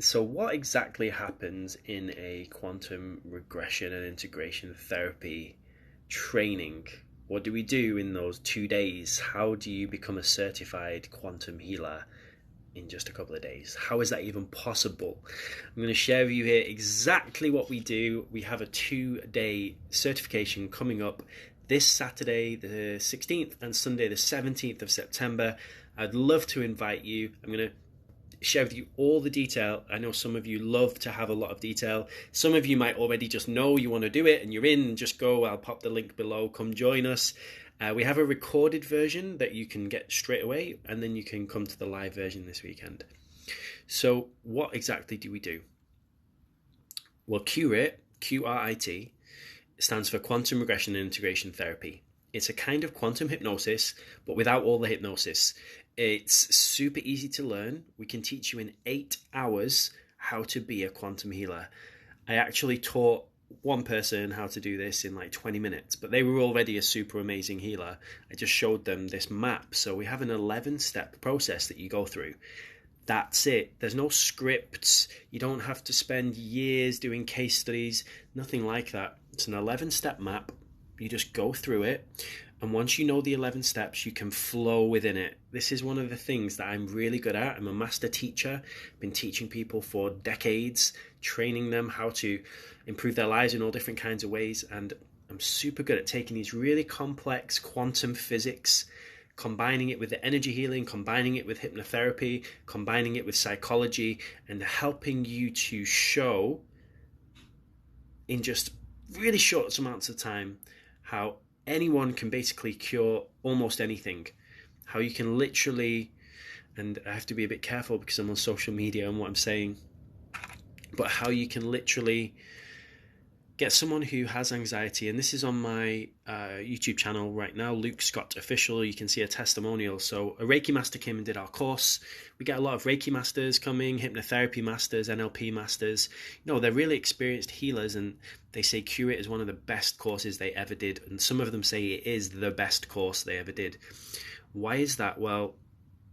So what exactly happens in a quantum regression and integration therapy training? What do we do in those 2 days? How do you become a certified quantum healer in just a couple of days? How is that even possible? I'm going to share with you here exactly what we do. We have a 2-day certification coming up this Saturday, the 16th, and Sunday, the 17th of September. I'd love to invite you. I'm going to share with you all the detail. I know some of you love to have a lot of detail. Some of you might already just know you want to do it and you're in. Just go. I'll pop the link below. Come join us. We have a recorded version that you can get straight away, and then you can come to the live version this weekend. So what exactly do we do? Well, QRIT, QRIT, stands for Quantum Regression and Integration Therapy. It's a kind of quantum hypnosis, but without all the hypnosis. It's super easy to learn. We can teach you in 8 hours how to be a quantum healer. I actually taught one person how to do this in like 20 minutes, but they were already a super amazing healer. I just showed them this map. So we have an 11-step process that you go through. That's it. There's no scripts. You don't have to spend years doing case studies, nothing like that. It's an 11-step map. You just go through it. And once you know the 11 steps, you can flow within it. This is one of the things that I'm really good at. I'm a master teacher. I've been teaching people for decades, training them how to improve their lives in all different kinds of ways. And I'm super good at taking these really complex quantum physics, combining it with the energy healing, combining it with hypnotherapy, combining it with psychology, and helping you to show in just really short amounts of time how anyone can basically cure almost anything. How you can literally, and I have to be a bit careful because I'm on social media and what I'm saying, but how you can literally get someone who has anxiety, and this is on my YouTube channel right now, Luke Scott Official. You can see a testimonial. So a Reiki master came and did our course. We get a lot of Reiki masters coming, hypnotherapy masters, NLP masters. They're really experienced healers, and they say Curate is one of the best courses they ever did. And some of them say it is the best course they ever did. Why is that? Well,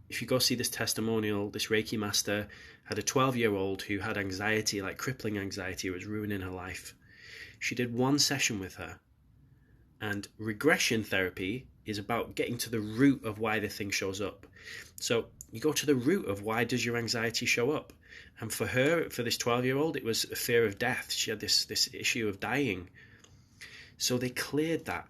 if you go see this testimonial, this Reiki master had a 12-year-old who had anxiety, like crippling anxiety. It was ruining her life. She did one session with her, and regression therapy is about getting to the root of why the thing shows up. So you go to the root of why does your anxiety show up? And for her, for this 12-year-old, it was a fear of death. She had this issue of dying. So they cleared that,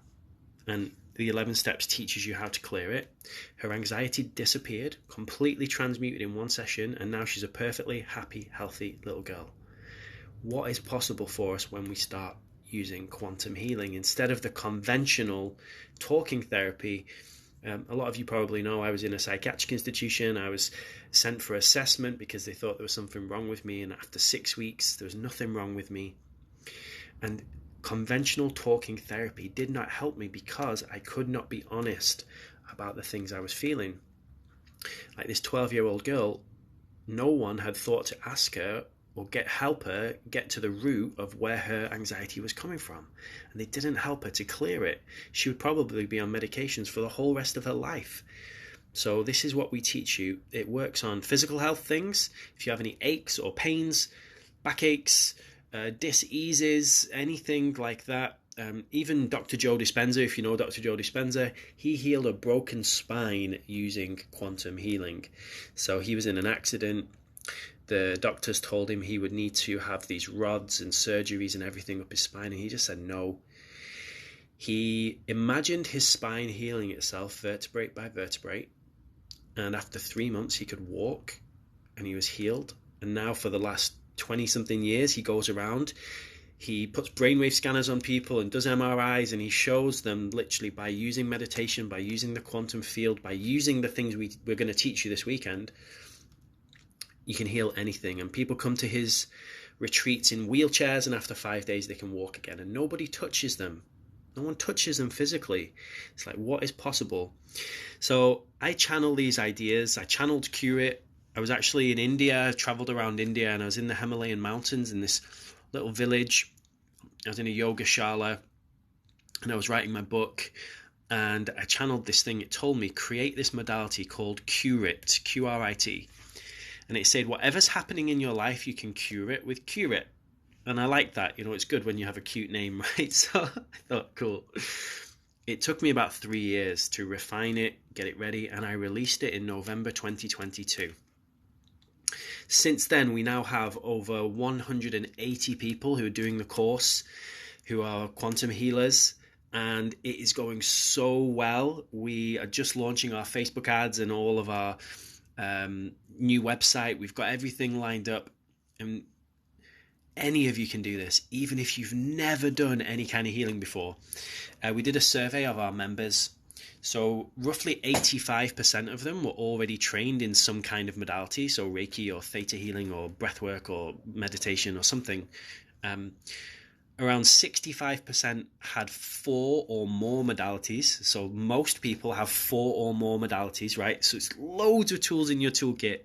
and the 11 steps teaches you how to clear it. Her anxiety disappeared, completely transmuted in one session, and now she's a perfectly happy, healthy little girl. What is possible for us when we start using quantum healing instead of the conventional talking therapy? A lot of you probably know I was in a psychiatric institution. I was sent for assessment because they thought there was something wrong with me, and after 6 weeks there was nothing wrong with me. And conventional talking therapy did not help me because I could not be honest about the things I was feeling. Like this 12-year-old girl, no one had thought to ask her or help her get to the root of where her anxiety was coming from. And they didn't help her to clear it. She would probably be on medications for the whole rest of her life. So this is what we teach you. It works on physical health things. If you have any aches or pains, backaches, dis-eases, anything like that. Even Dr. Joe Dispenza, if you know Dr. Joe Dispenza, he healed a broken spine using quantum healing. So he was in an accident. The doctors told him he would need to have these rods and surgeries and everything up his spine, and he just said no. He imagined his spine healing itself vertebrae by vertebrae, and after 3 months he could walk, and he was healed. And now for the last 20-something years, he goes around, he puts brainwave scanners on people and does MRIs, and he shows them literally by using meditation, by using the quantum field, by using the things we're going to teach you this weekend, you can heal anything. And people come to his retreats in wheelchairs, and after 5 days they can walk again, and nobody touches them. No one touches them physically. It's like, what is possible? So I channel these ideas. I channeled Curate. I was actually in India, traveled around India, and I was in the Himalayan mountains in this little village. I was in a yoga shala, and I was writing my book, and I channeled this thing. It told me, create this modality called Curate, Qrit. And it said, whatever's happening in your life, you can cure it with Curate. And I like that. It's good when you have a cute name, right? So I thought, cool. It took me about 3 years to refine it, get it ready, and I released it in November 2022. Since then, we now have over 180 people who are doing the course, who are quantum healers, and it is going so well. We are just launching our Facebook ads and all of our new website. We've got everything lined up, and any of you can do this, even if you've never done any kind of healing before. We did a survey of our members. So roughly 85% of them were already trained in some kind of modality, so Reiki or theta healing or breathwork or meditation or something. Around 65% had 4 or more modalities. So most people have 4 or more modalities, right? So it's loads of tools in your toolkit.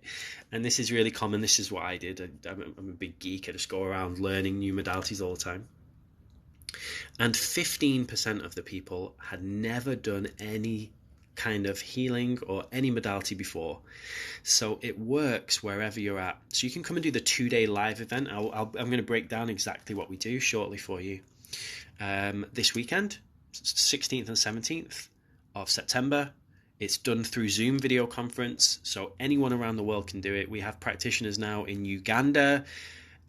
And this is really common. This is what I did. I'm a big geek. I just go around learning new modalities all the time. And 15% of the people had never done any kind of healing or any modality before. So it works wherever you're at. So you can come and do the 2-day live event. I'm going to break down exactly what we do shortly for you. This weekend, 16th and 17th of September. It's done through Zoom video conference, so anyone around the world can do it. We have practitioners now in Uganda,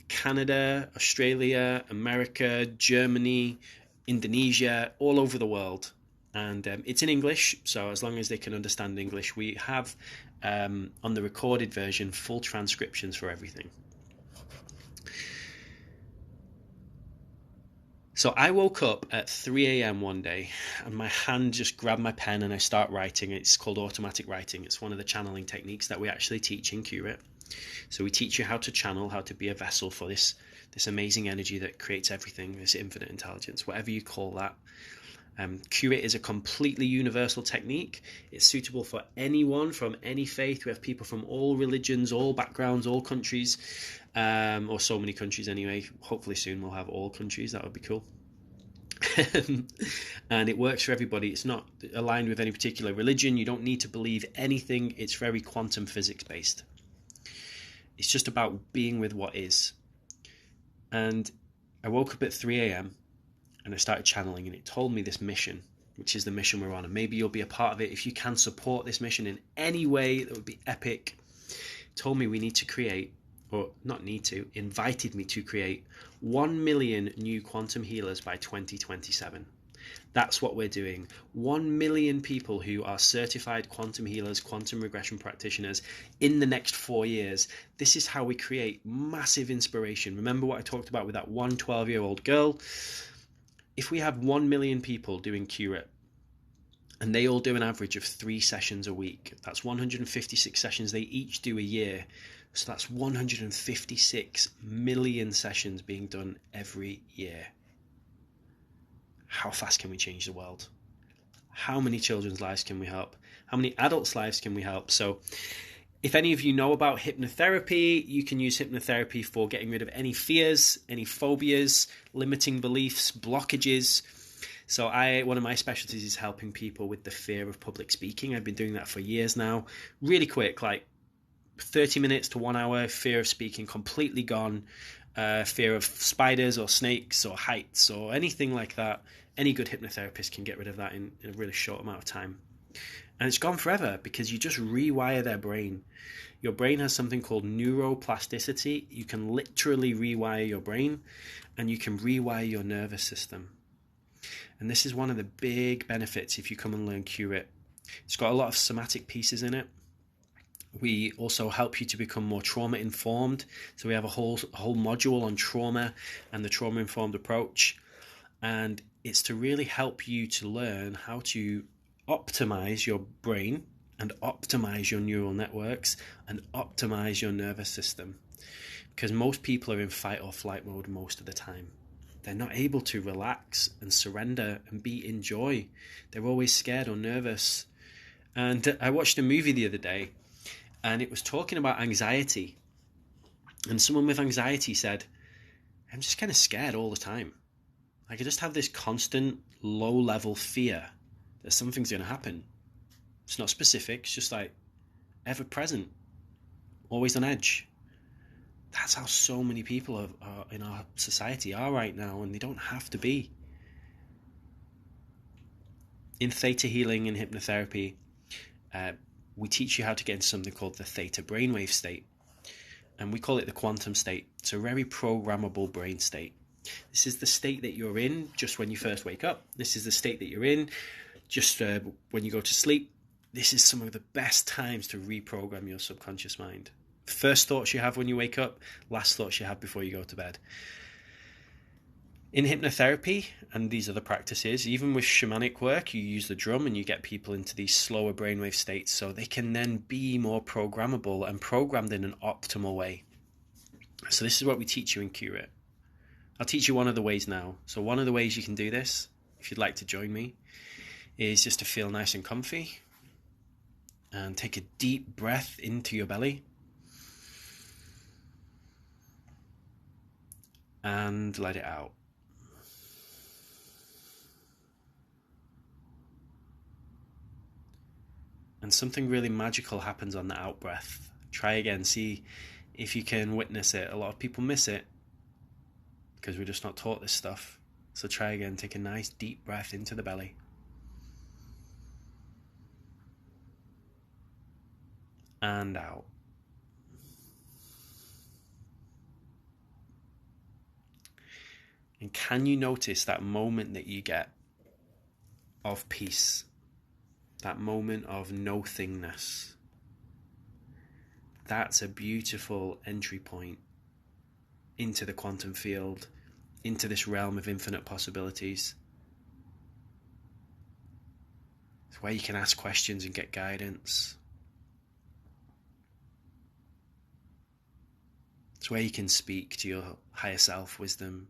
Canada, Australia, America, Germany, Indonesia, all over the world. And it's in English, so as long as they can understand English, we have on the recorded version full transcriptions for everything. So I woke up at 3 a.m. one day and my hand just grabbed my pen and I start writing. It's called automatic writing. It's one of the channeling techniques that we actually teach in Curate. So we teach you how to channel, how to be a vessel for this amazing energy that creates everything, this infinite intelligence, whatever you call that. Curate is a completely universal technique. It's suitable for anyone from any faith. We have people from all religions, all backgrounds, all countries, or so many countries anyway. Hopefully soon we'll have all countries. That would be cool. And it works for everybody. It's not aligned with any particular religion. You don't need to believe anything. It's very quantum physics based. It's just about being with what is. And I woke up at 3 a.m. and I started channeling, and it told me this mission, which is the mission we're on. And maybe you'll be a part of it. If you can support this mission in any way, that would be epic. It told me we need to create, or not need to, invited me to create 1 million new quantum healers by 2027. That's what we're doing. 1 million people who are certified quantum healers, quantum regression practitioners in the next 4 years. This is how we create massive inspiration. Remember what I talked about with that one 12-year-old girl? If we have 1 million people doing Curate, and they all do an average of 3 sessions a week, that's 156 sessions they each do a year. So that's 156 million sessions being done every year. How fast can we change the world? How many children's lives can we help? How many adults' lives can we help? So if any of you know about hypnotherapy, you can use hypnotherapy for getting rid of any fears, any phobias, limiting beliefs, blockages. So one of my specialties is helping people with the fear of public speaking. I've been doing that for years now. Really quick, like 30 minutes to 1 hour, fear of speaking completely gone. Fear of spiders or snakes or heights or anything like that. Any good hypnotherapist can get rid of that in a really short amount of time. And it's gone forever because you just rewire their brain. Your brain has something called neuroplasticity. You can literally rewire your brain, and you can rewire your nervous system. And this is one of the big benefits if you come and learn Curate. It's got a lot of somatic pieces in it. We also help you to become more trauma informed. So we have a whole module on trauma and the trauma informed approach. And it's to really help you to learn how to optimize your brain and optimize your neural networks and optimize your nervous system. Because most people are in fight or flight mode most of the time. They're not able to relax and surrender and be in joy. They're always scared or nervous. And I watched a movie the other day, and it was talking about anxiety. And someone with anxiety said, I'm just kind of scared all the time. Like I just have this constant low-level fear that something's going to happen. It's not specific. It's just like ever-present. always on edge. That's how so many people are in our society are right now, and they don't have to be. In theta healing and hypnotherapy, we teach you how to get into something called the theta brainwave state, and we call it the quantum state. It's a very programmable brain state. This is the state that you're in just when you first wake up. This is the state that you're in just when you go to sleep. This is some of the best times to reprogram your subconscious mind. First thoughts you have when you wake up, last thoughts you have before you go to bed. In hypnotherapy, and these are the practices, even with shamanic work, you use the drum and you get people into these slower brainwave states so they can then be more programmable and programmed in an optimal way. So this is what we teach you in Curate. I'll teach you one of the ways now. So one of the ways you can do this, if you'd like to join me, is just to feel nice and comfy and take a deep breath into your belly. And let it out. And something really magical happens on the out breath. Try again, see if you can witness it. A lot of people miss it because we're just not taught this stuff. So try again, take a nice deep breath into the belly. And out. And can you notice that moment that you get of peace? That moment of no-thingness. That's a beautiful entry point into the quantum field, into this realm of infinite possibilities. It's where you can ask questions and get guidance. It's where you can speak to your higher self, wisdom.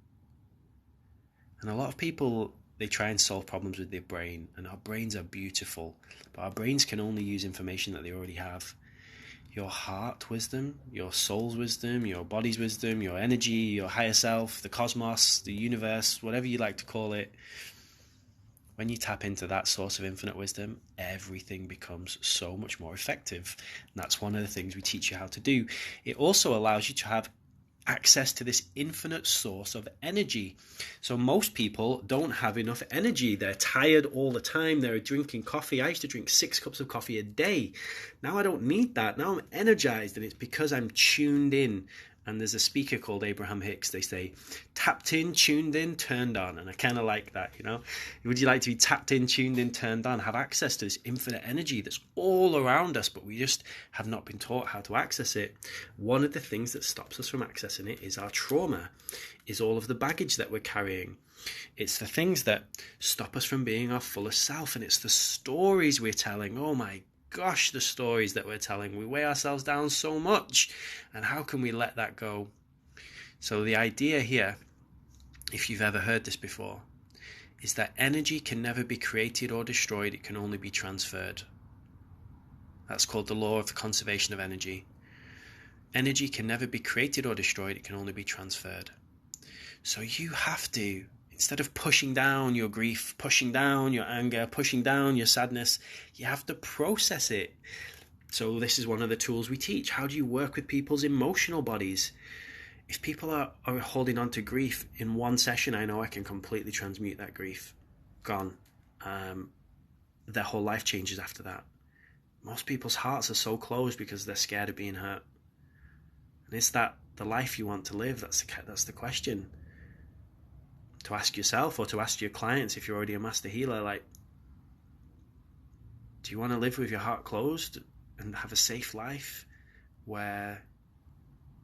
And a lot of people, they try and solve problems with their brain, and our brains are beautiful, but our brains can only use information that they already have. Your heart wisdom, your soul's wisdom, your body's wisdom, your energy, your higher self, the cosmos, the universe, whatever you like to call it. When you tap into that source of infinite wisdom, everything becomes so much more effective. And that's one of the things we teach you how to do. It also allows you to have access to this infinite source of energy. So most people don't have enough energy. They're tired all the time. They're drinking coffee. I used to drink 6 cups of coffee a day. Now I don't need that. Now I'm energized, and it's because I'm tuned in. And there's a speaker called Abraham Hicks. They say, tapped in, tuned in, turned on. And I kind of like that, you know. Would you like to be tapped in, tuned in, turned on? Have access to this infinite energy that's all around us, but we just have not been taught how to access it. One of the things that stops us from accessing it is our trauma, is all of the baggage that we're carrying. It's the things that stop us from being our fullest self, and it's the stories we're telling. Oh my gosh, the stories that we're telling. We weigh ourselves down so much, and how can we let that go? So the idea here, if you've ever heard this before, is that energy can never be created or destroyed. It can only be transferred. That's called the law of the conservation of energy. Energy can never be created or destroyed. It can only be transferred. So you have to, instead of pushing down your grief, pushing down your anger, pushing down your sadness, you have to process it. So this is one of the tools we teach. How do you work with people's emotional bodies? If people are holding on to grief in one session, I know I can completely transmute that grief. Gone. Their whole life changes after that. Most people's hearts are so closed because they're scared of being hurt. And is that the life you want to live? That's the question. To ask yourself, or to ask your clients if you're already a master healer, like, do you want to live with your heart closed and have a safe life where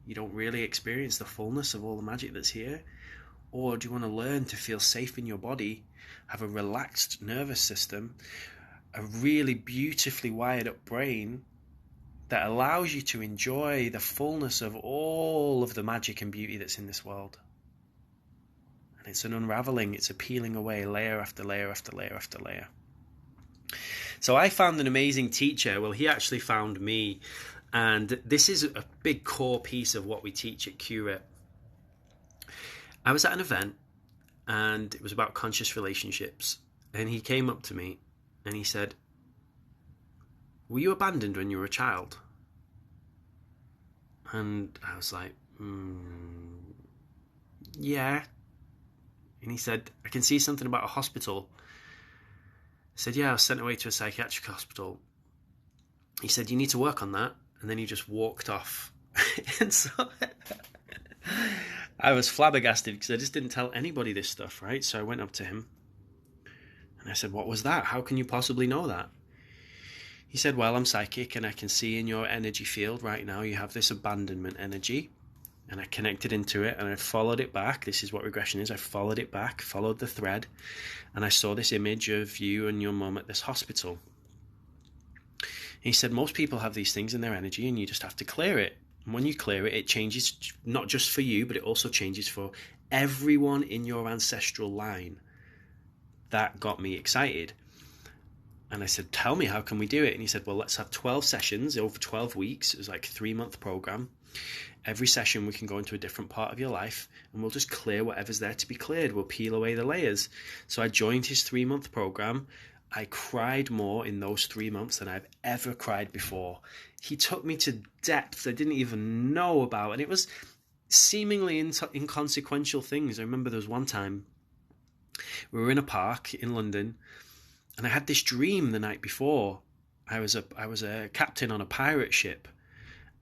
you don't really experience the fullness of all the magic that's here? Or do you want to learn to feel safe in your body, have a relaxed nervous system, a really beautifully wired up brain that allows you to enjoy the fullness of all of the magic and beauty that's in this world? And it's an unraveling, it's a peeling away layer after layer after layer after layer. So I found an amazing teacher. Well, he actually found me. And this is a big core piece of what we teach at Curate. I was at an event, and it was about conscious relationships. And he came up to me and he said, "Were you abandoned when you were a child?" And I was like, yeah. And he said, I can see something about a hospital. I said, yeah, I was sent away to a psychiatric hospital. He said, you need to work on that. And then he just walked off. And so I was flabbergasted because I just didn't tell anybody this stuff, right? So I went up to him and I said, what was that? How can you possibly know that? He said, well, I'm psychic and I can see in your energy field right now you have this abandonment energy. And I connected into it and I followed it back. This is what regression is. I followed it back, followed the thread, and I saw this image of you and your mum at this hospital. He said, most people have these things in their energy and you just have to clear it. And when you clear it, it changes not just for you, but it also changes for everyone in your ancestral line. That got me excited. And I said, tell me, how can we do it? And he said, well, let's have 12 sessions over 12 weeks. It was like a 3-month program. Every session we can go into a different part of your life and we'll just clear whatever's there to be cleared. We'll peel away the layers. So I joined his 3-month program. I cried more in those 3 months than I've ever cried before. He took me to depths I didn't even know about, and it was seemingly inconsequential things. I remember there was one time we were in a park in London and I had this dream the night before. I was a captain on a pirate ship.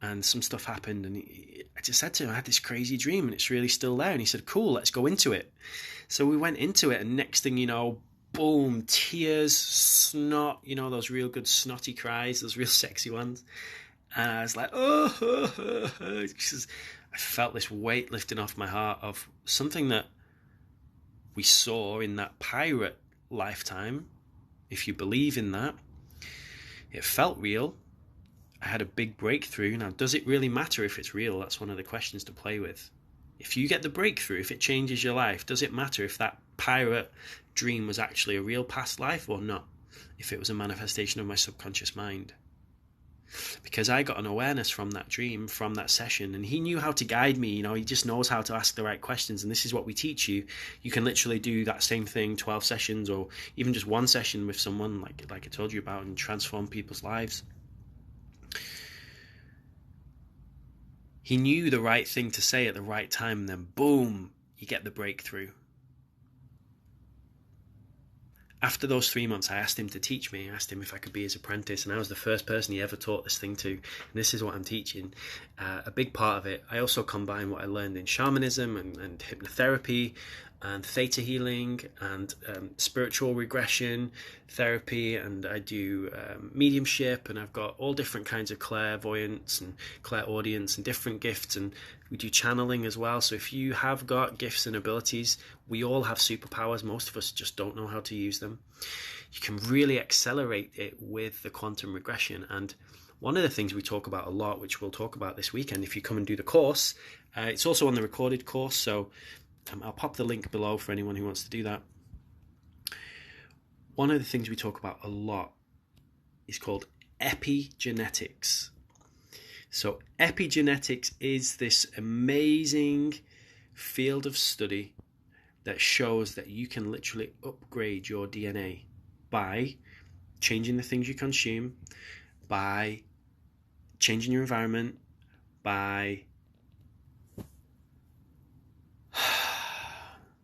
And some stuff happened, and I just said to him, I had this crazy dream, and it's really still there. And he said, cool, let's go into it. So we went into it, and next thing you know, boom, tears, snot, those real good snotty cries, those real sexy ones. And I was like, oh, because I felt this weight lifting off my heart of something that we saw in that pirate lifetime. If you believe in that, it felt real. I had a big breakthrough. Now, does it really matter if it's real? That's one of the questions to play with. If you get the breakthrough, if it changes your life, does it matter if that pirate dream was actually a real past life or not? If it was a manifestation of my subconscious mind? Because I got an awareness from that dream, from that session, and he knew how to guide me. He just knows how to ask the right questions, and this is what we teach you. You can literally do that same thing, 12 sessions, or even just one session with someone, like I told you about, and transform people's lives. He knew the right thing to say at the right time, and then boom, you get the breakthrough. After those 3 months, I asked him to teach me. I asked him if I could be his apprentice, and I was the first person he ever taught this thing to. And this is what I'm teaching. A big part of it, I also combine what I learned in shamanism and hypnotherapy and theta healing and spiritual regression therapy, and I do mediumship, and I've got all different kinds of clairvoyance and clairaudience and different gifts, and we do channeling as well. So if you have got gifts and abilities, we all have superpowers. Most of us just don't know how to use them. You can really accelerate it with the quantum regression. And one of the things we talk about a lot, which we'll talk about this weekend if you come and do the course, it's also on the recorded course, so I'll pop the link below for anyone who wants to do that. One of the things we talk about a lot is called epigenetics. So epigenetics is this amazing field of study that shows that you can literally upgrade your DNA by changing the things you consume, by changing your environment, by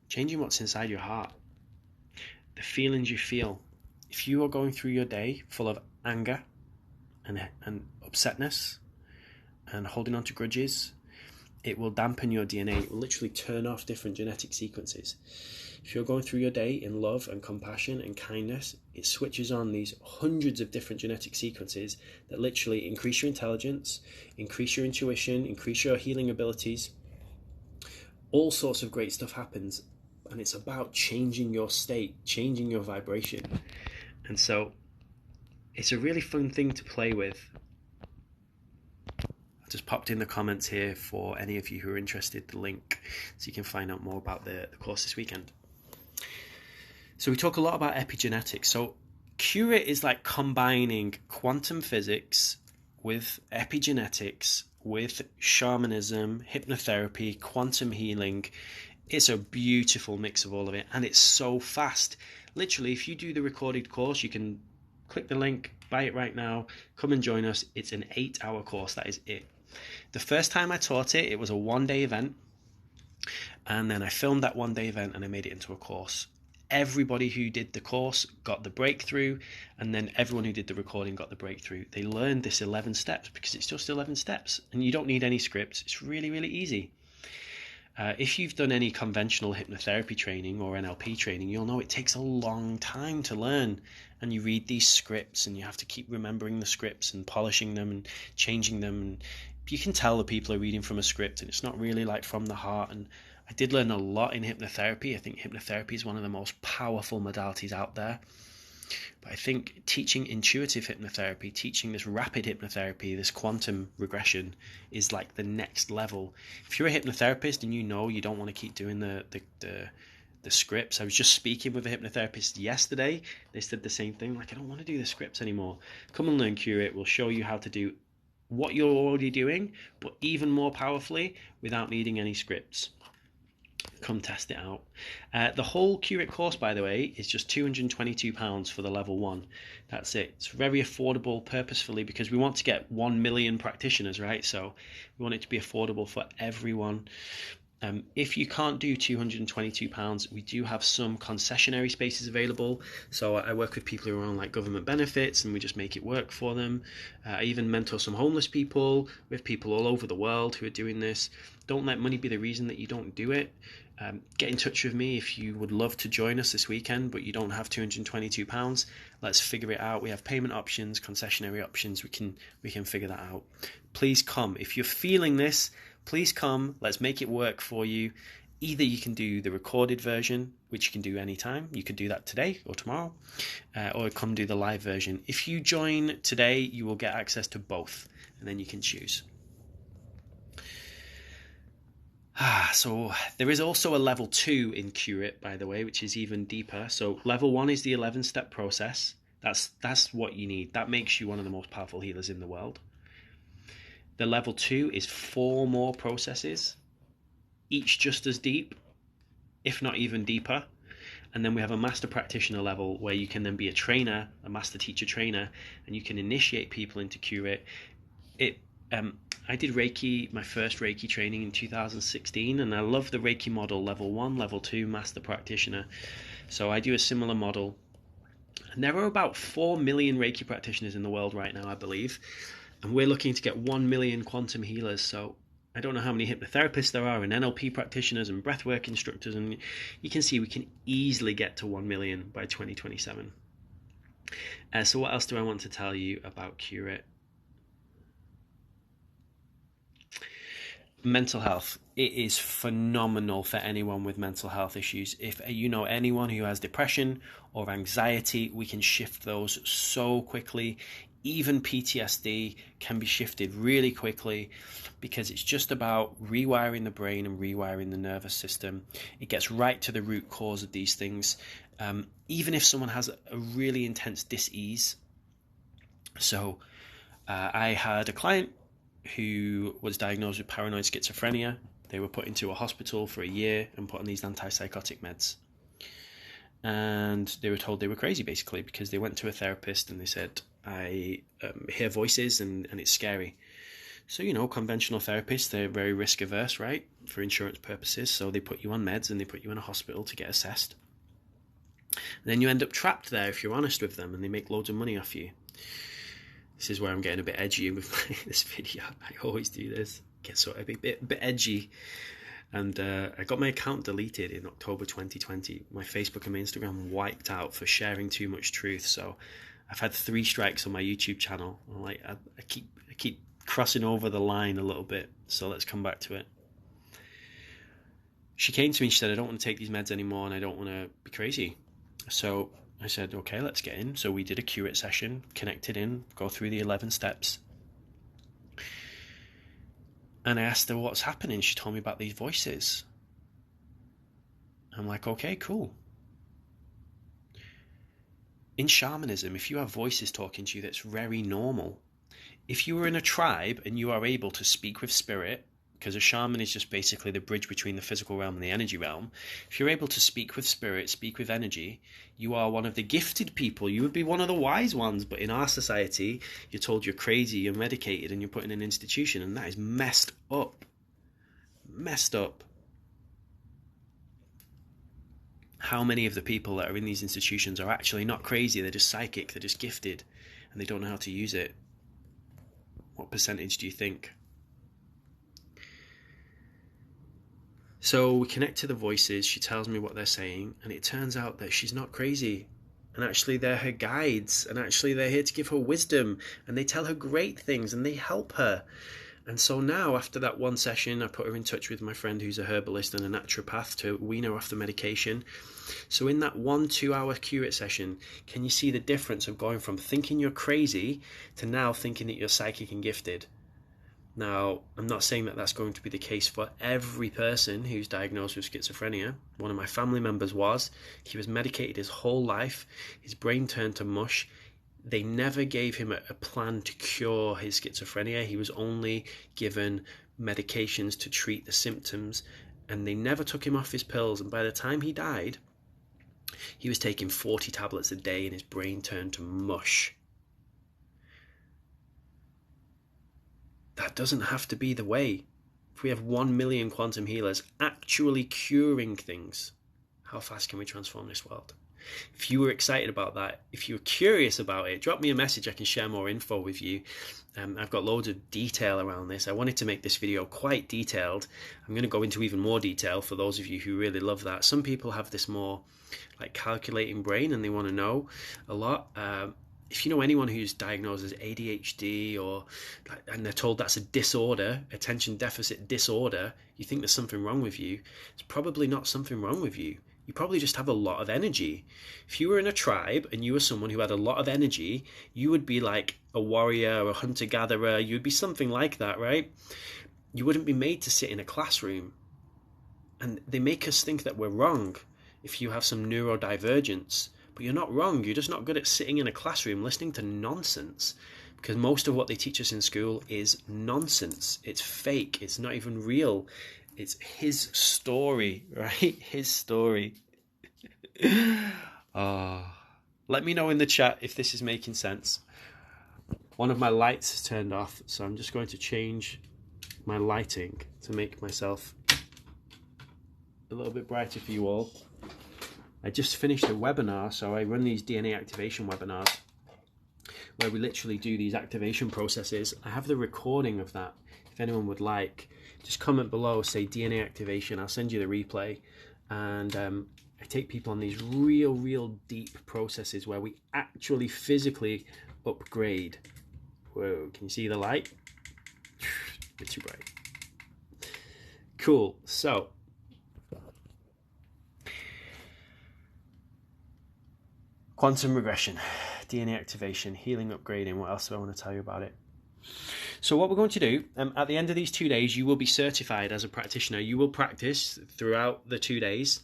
changing what's inside your heart, the feelings you feel. If you are going through your day full of anger and upsetness and holding on to grudges, it will dampen your DNA. It will literally turn off different genetic sequences. If you're going through your day in love and compassion and kindness, it switches on these hundreds of different genetic sequences that literally increase your intelligence, increase your intuition, increase your healing abilities. All sorts of great stuff happens, and it's about changing your state, changing your vibration. And so it's a really fun thing to play with. I just popped in the comments here for any of you who are interested, the link, so you can find out more about the course this weekend. So we talk a lot about epigenetics. So Curate is like combining quantum physics with epigenetics, with shamanism, hypnotherapy, quantum healing. It's a beautiful mix of all of it, and it's so fast. Literally, if you do the recorded course, you can click the link, buy it right now, come and join us. It's an 8-hour course, that is it. The first time I taught it, it was a one-day event. And then I filmed that one-day event and I made it into a course. Everybody who did the course got the breakthrough, and then everyone who did the recording got the breakthrough. They learned this 11 steps because it's just 11 steps, and you don't need any scripts. It's really, really easy. If you've done any conventional hypnotherapy training or NLP training, you'll know it takes a long time to learn. And you read these scripts and you have to keep remembering the scripts and polishing them and changing them. And you can tell the people are reading from a script and it's not really like from the heart. And I did learn a lot in hypnotherapy. I think hypnotherapy is one of the most powerful modalities out there. But I think teaching intuitive hypnotherapy, teaching this rapid hypnotherapy, this quantum regression is like the next level. If you're a hypnotherapist and you know you don't want to keep doing the scripts. I was just speaking with a hypnotherapist yesterday. They said the same thing, like, I don't want to do the scripts anymore. Come and learn Curate. We'll show you how to do what you're already doing, but even more powerfully without needing any scripts. Come test it out. The whole Curate course, by the way, is just £222 for the level 1. That's it. It's very affordable purposefully because we want to get 1 million practitioners, right? So we want it to be affordable for everyone. If you can't do £222, we do have some concessionary spaces available. So I work with people who are on like government benefits and we just make it work for them. I even mentor some homeless people. We have people all over the world who are doing this. Don't let money be the reason that you don't do it. Get in touch with me if you would love to join us this weekend, but you don't have £222. Let's figure it out. We have payment options, concessionary options. We can figure that out. Please come. If you're feeling this, please come. Let's make it work for you. Either you can do the recorded version, which you can do anytime. You could do that today or tomorrow, or come do the live version. If you join today, you will get access to both, and then you can choose. So there is also a level 2 in Curate, by the way, which is even deeper. So level 1 is the 11-step process. That's what you need. That makes you one of the most powerful healers in the world. The level 2 is 4 more processes, each just as deep, if not even deeper. And then we have a master practitioner level where you can then be a trainer, a master teacher trainer, and you can initiate people into Curate. I did Reiki, my first Reiki training in 2016, and I love the Reiki model, level 1, level 2, master practitioner. So I do a similar model. And there are about 4 million Reiki practitioners in the world right now, I believe. And we're looking to get 1 million quantum healers. So I don't know how many hypnotherapists there are and NLP practitioners and breathwork instructors. And you can see we can easily get to 1 million by 2027. So what else do I want to tell you about Curate? Mental health. It is phenomenal for anyone with mental health issues. If you know anyone who has depression or anxiety, we can shift those so quickly. Even PTSD can be shifted really quickly because it's just about rewiring the brain and rewiring the nervous system. It gets right to the root cause of these things. Even if someone has a really intense dis-ease. So I had a client who was diagnosed with paranoid schizophrenia. They were put into a hospital for a year and put on these antipsychotic meds. And they were told they were crazy, basically, because they went to a therapist and they said, I hear voices and it's scary. So, conventional therapists, they're very risk averse, right, for insurance purposes. So they put you on meds and they put you in a hospital to get assessed. And then you end up trapped there if you're honest with them, and they make loads of money off you. This is where I'm getting a bit edgy with this video. I always do this. Get sort of a bit edgy. And I got my account deleted in October 2020. My Facebook and my Instagram wiped out for sharing too much truth. So I've had 3 strikes on my YouTube channel. I keep crossing over the line a little bit. So let's come back to it. She came to me and she said, I don't want to take these meds anymore and I don't want to be crazy. So I said, okay, let's get in. So we did a Curate session, connected in, go through the 11 steps. And I asked her what's happening. She told me about these voices. I'm like, okay, cool. In shamanism, if you have voices talking to you, that's very normal. If you were in a tribe and you are able to speak with spirit, because a shaman is just basically the bridge between the physical realm and the energy realm. If you're able to speak with spirit, speak with energy, you are one of the gifted people. You would be one of the wise ones. But in our society, you're told you're crazy, you're medicated, and you're put in an institution, and that is messed up. Messed up. How many of the people that are in these institutions are actually not crazy? They're just psychic, they're just gifted, and they don't know how to use it. What percentage do you think? So we connect to the voices, she tells me what they're saying, and it turns out that she's not crazy. And actually they're her guides, and actually they're here to give her wisdom, and they tell her great things, and they help her. And so now, after that one session, I put her in touch with my friend who's a herbalist and a naturopath to wean her off the medication. So in that 1-2 hour curate session, can you see the difference of going from thinking you're crazy to now thinking that you're psychic and gifted? Now, I'm not saying that that's going to be the case for every person who's diagnosed with schizophrenia. One of my family members was. He was medicated his whole life. His brain turned to mush. They never gave him a plan to cure his schizophrenia. He was only given medications to treat the symptoms, and they never took him off his pills. And by the time he died, he was taking 40 tablets a day and his brain turned to mush. That doesn't have to be the way. If we have 1 million quantum healers actually curing things, how fast can we transform this world? If you were excited about that, if you were curious about it, drop me a message. I can share more info with you. I've got loads of detail around this. I wanted to make this video quite detailed. I'm going to go into even more detail for those of you who really love that. Some people have this more like calculating brain and they want to know a lot. If you know anyone who's diagnosed as ADHD and they're told that's a disorder, attention deficit disorder, you think there's something wrong with you. It's probably not something wrong with you. You probably just have a lot of energy. If you were in a tribe and you were someone who had a lot of energy, you would be like a warrior or a hunter-gatherer. You would be something like that, right? You wouldn't be made to sit in a classroom. And they make us think that we're wrong if you have some neurodivergence. But you're not wrong. You're just not good at sitting in a classroom listening to nonsense. Because most of what they teach us in school is nonsense. It's fake. It's not even real. It's his story, right? His story. Let me know in the chat if this is making sense. One of my lights is turned off, so I'm just going to change my lighting to make myself a little bit brighter for you all. I just finished a webinar, so I run these DNA activation webinars where we literally do these activation processes. I have the recording of that. If anyone would like, just comment below, say DNA activation. I'll send you the replay. And I take people on these real deep processes where we actually physically upgrade. Whoa, can you see the light? A bit too bright. Cool, so quantum regression, DNA activation, healing, upgrading. What else do I want to tell you about it? So what we're going to do, at the end of these 2 days, you will be certified as a practitioner. You will practice throughout the 2 days.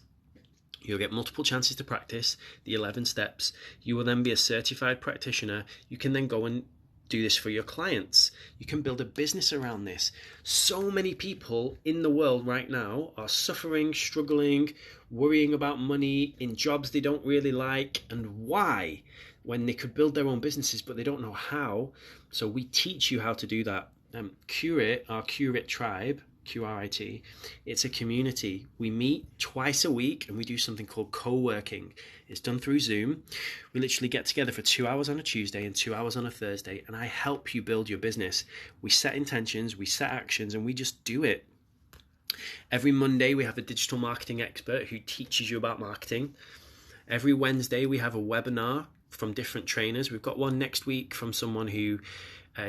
You'll get multiple chances to practice the 11 steps. You will then be a certified practitioner. You can then go and do this for your clients. You can build a business around this. So many people in the world right now are suffering, struggling, worrying about money in jobs they don't really like. And why? When they could build their own businesses, but they don't know how. So we teach you how to do that. Curate, our Curate tribe, QRIT, it's a community. We meet twice a week and we do something called co-working. It's done through Zoom. We literally get together for 2 hours on a Tuesday and 2 hours on a Thursday, and I help you build your business. We set intentions, we set actions, and we just do it. Every Monday, we have a digital marketing expert who teaches you about marketing. Every Wednesday, we have a webinar from different trainers. We've got one next week from someone who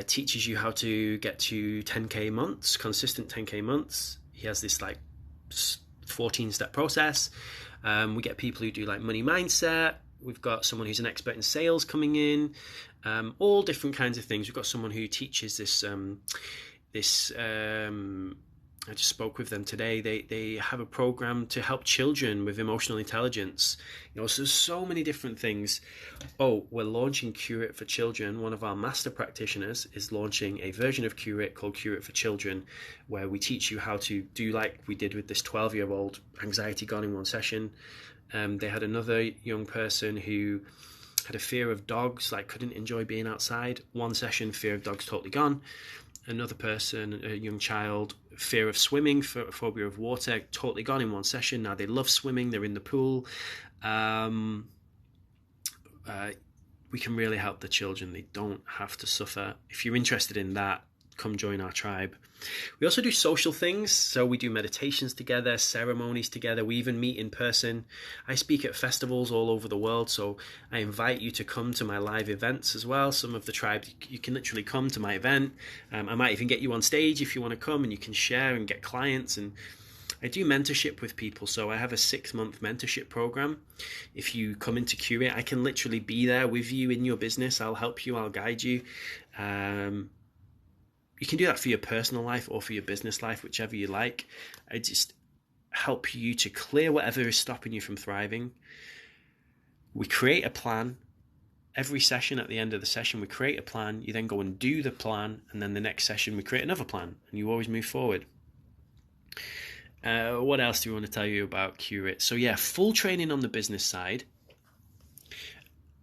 teaches you how to get to 10K months, consistent 10K months. He has this like 14-step process. We get people who do like money mindset. We've got someone who's an expert in sales coming in. All different kinds of things. We've got someone who teaches this I just spoke with them today. They have a program to help children with emotional intelligence. So there's so many different things. Oh, we're launching Curate for Children. One of our master practitioners is launching a version of Curate called Curate for Children, where we teach you how to do like we did with this 12-year-old, anxiety gone in one session. They had another young person who had a fear of dogs, like couldn't enjoy being outside. One session, fear of dogs totally gone. Another person, a young child, fear of swimming, phobia of water, totally gone in one session. Now they love swimming, they're in the pool. We can really help the children. They don't have to suffer. If you're interested in that, come join our tribe. We also do social things. So we do meditations together, ceremonies together. We even meet in person. I speak at festivals all over the world. So I invite you to come to my live events as well. Some of the tribe, you can literally come to my event. I might even get you on stage if you want to come, and you can share and get clients. And I do mentorship with people. So I have a 6-month mentorship program. If you come into Curate, I can literally be there with you in your business. I'll help you. I'll guide you. You can do that for your personal life or for your business life, whichever you like. I just help you to clear whatever is stopping you from thriving. We create a plan. Every session, at the end of the session, we create a plan. You then go and do the plan, and then the next session, we create another plan, and you always move forward. What else do we want to tell you about Curate? So yeah, full training on the business side.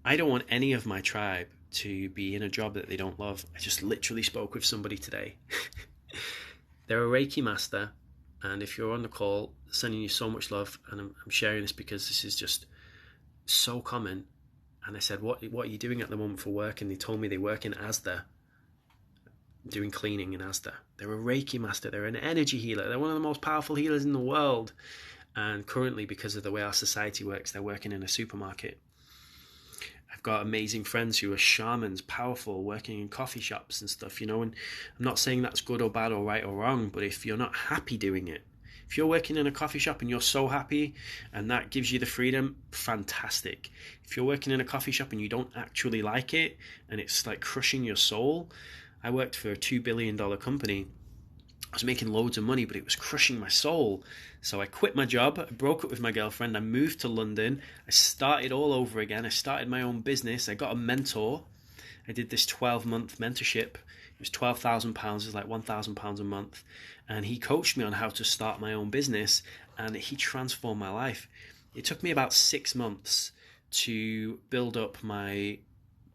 I don't want any of my tribe to be in a job that they don't love. I just literally spoke with somebody today. They're a Reiki master, and if you're on the call, sending you so much love, and I'm sharing this because this is just so common. And I said, what are you doing at the moment for work? And they told me they work in Asda, doing cleaning in Asda. They're a Reiki master. They're an energy healer. They're one of the most powerful healers in the world. And currently, because of the way our society works, they're working in a supermarket. I've got amazing friends who are shamans, powerful, working in coffee shops and stuff, and I'm not saying that's good or bad or right or wrong, but if you're not happy doing it, if you're working in a coffee shop and you're so happy and that gives you the freedom, fantastic. If you're working in a coffee shop and you don't actually like it and it's like crushing your soul, I worked for a $2 billion company. I was making loads of money, but it was crushing my soul. So I quit my job, I broke up with my girlfriend, I moved to London, I started all over again, I started my own business, I got a mentor. I did this 12-month mentorship. It was £12,000, it was like £1,000 a month. And he coached me on how to start my own business, and he transformed my life. It took me about 6 months to build up my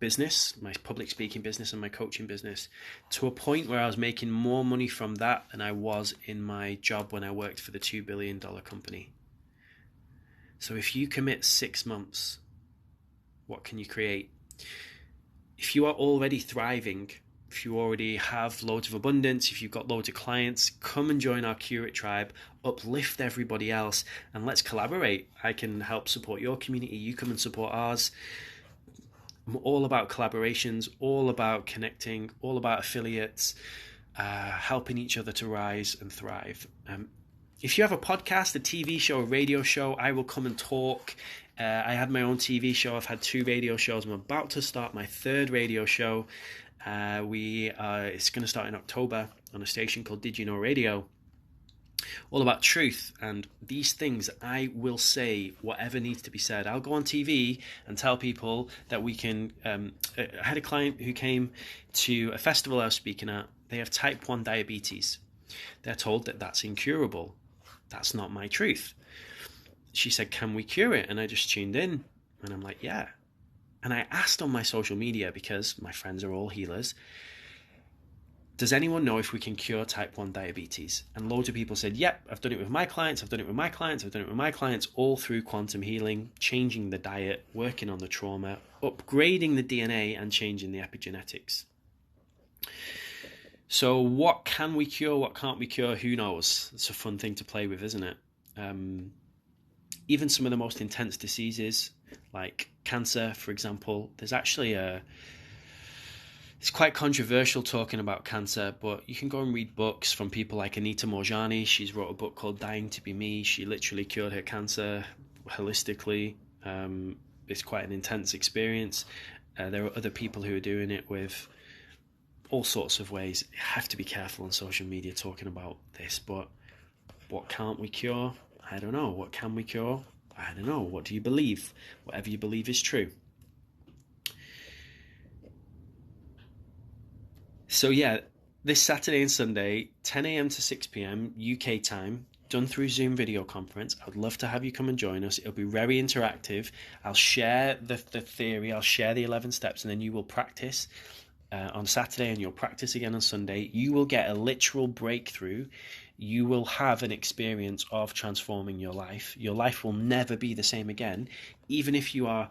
business, my public speaking business and my coaching business, to a point where I was making more money from that than I was in my job when I worked for the $2 billion company. So if you commit 6 months, what can you create? If you are already thriving, if you already have loads of abundance, if you've got loads of clients, come and join our Curate tribe, uplift everybody else, and let's collaborate. I can help support your community, you come and support ours. I'm all about collaborations, all about connecting, all about affiliates, helping each other to rise and thrive. If you have a podcast, a TV show, a radio show, I will come and talk. I had my own TV show. I've had 2 radio shows. I'm about to start my 3rd radio show. It's going to start in October on a station called Did You Know Radio. All about truth, and these things I will say whatever needs to be said. I'll go on TV and tell people that we can I had a client who came to a festival I was speaking at. They have type 1 diabetes. They're told that that's incurable. That's not my truth. She said, can we cure it? And I just tuned in and I'm like, yeah. And I asked on my social media, because my friends are all healers, does anyone know if we can cure type 1 diabetes? And loads of people said, yep, I've done it with my clients, I've done it with my clients, I've done it with my clients, all through quantum healing, changing the diet, working on the trauma, upgrading the DNA and changing the epigenetics. So what can we cure, what can't we cure? Who knows? It's a fun thing to play with, isn't it? Even some of the most intense diseases, like cancer, for example, there's actually it's quite controversial talking about cancer, but you can go and read books from people like Anita Morjani. She's wrote a book called Dying to Be Me. She literally cured her cancer holistically. It's quite an intense experience. There are other people who are doing it with all sorts of ways. You have to be careful on social media talking about this, but What can't we cure? I don't know. What can we cure? I don't know. What do you believe? Whatever you believe is true. So yeah, this Saturday and Sunday, 10 a.m. to 6 p.m. UK time, done through Zoom video conference. I would love to have you come and join us. It'll be very interactive. I'll share the theory, I'll share the 11 steps, and then you will practice on Saturday and you'll practice again on Sunday. You will get a literal breakthrough. You will have an experience of transforming your life. Your life will never be the same again, even if you are...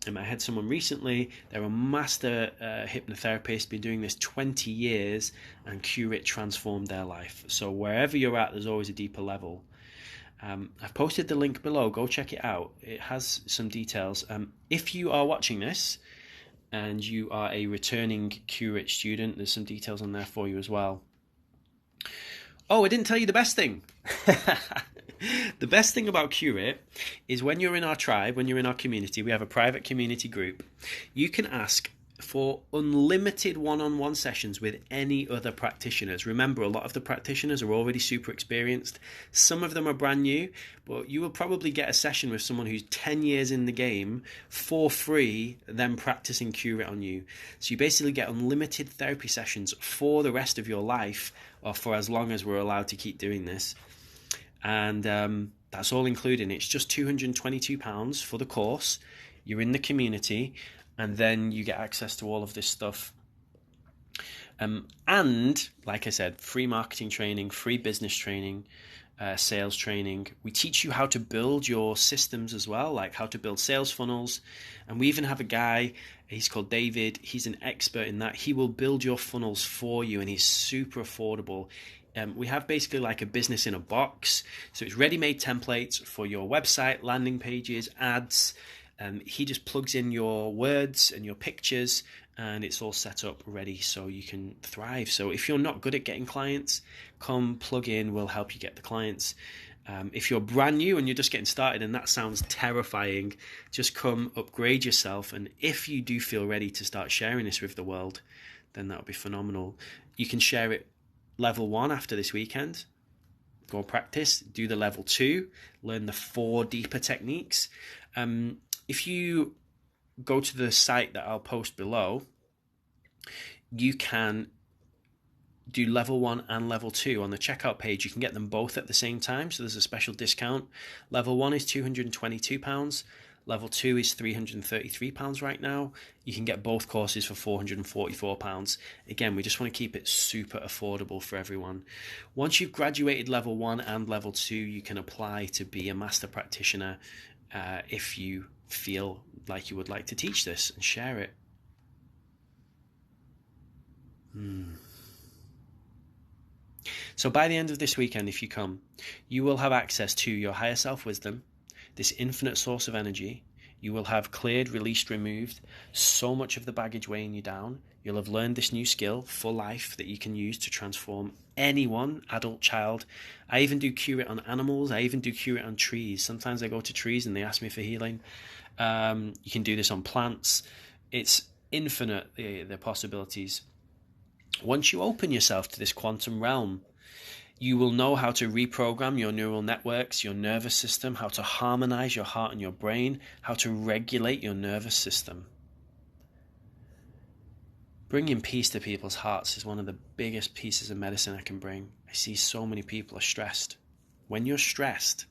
I had someone recently, they're a master hypnotherapist, been doing this 20 years, and Curate transformed their life. So wherever you're at, there's always a deeper level. I've posted the link below. Go check it out. It has some details. If you are watching this and you are a returning Curate student, there's some details on there for you as well. Oh, I didn't tell you the best thing. The best thing about Curate is when you're in our tribe, when you're in our community, we have a private community group, you can ask for unlimited one-on-one sessions with any other practitioners. Remember, a lot of the practitioners are already super experienced. Some of them are brand new, but you will probably get a session with someone who's 10 years in the game for free, them practicing Curate on you. So you basically get unlimited therapy sessions for the rest of your life, or for as long as we're allowed to keep doing this. And that's all included. It's just £222 for the course. You're in the community, and then you get access to all of this stuff. And like I said, free marketing training, free business training, sales training. We teach you how to build your systems as well, like how to build sales funnels. And we even have a guy, he's called David. He's an expert in that. He will build your funnels for you, and he's super affordable. We have basically like a business in a box. So it's ready-made templates for your website, landing pages, ads. He just plugs in your words and your pictures, and it's all set up ready so you can thrive. So if you're not good at getting clients, come plug in, we'll help you get the clients. If you're brand new and you're just getting started and that sounds terrifying, just come upgrade yourself. And if you do feel ready to start sharing this with the world, then that would be phenomenal. You can share it level 1 after this weekend. Go practice, do the level 2, learn the 4 deeper techniques. If you go to the site that I'll post below, you can do level 1 and level 2 on the checkout page. You can get them both at the same time, so there's a special discount. Level 1 is £222. Level 2 is £333 right now. You can get both courses for £444. Again, we just want to keep it super affordable for everyone. Once you've graduated level 1 and level 2, you can apply to be a master practitioner if you feel like you would like to teach this and share it. So by the end of this weekend, if you come, you will have access to your higher self wisdom, this infinite source of energy. You will have cleared, released, removed so much of the baggage weighing you down. You'll have learned this new skill for life that you can use to transform anyone, adult, child. I even do Curate on animals. I even do Curate on trees. Sometimes I go to trees and they ask me for healing. You can do this on plants. It's infinite, the possibilities. Once you open yourself to this quantum realm, you will know how to reprogram your neural networks, your nervous system, how to harmonize your heart and your brain, how to regulate your nervous system. Bringing peace to people's hearts is one of the biggest pieces of medicine I can bring. I see so many people are stressed. When you're stressed,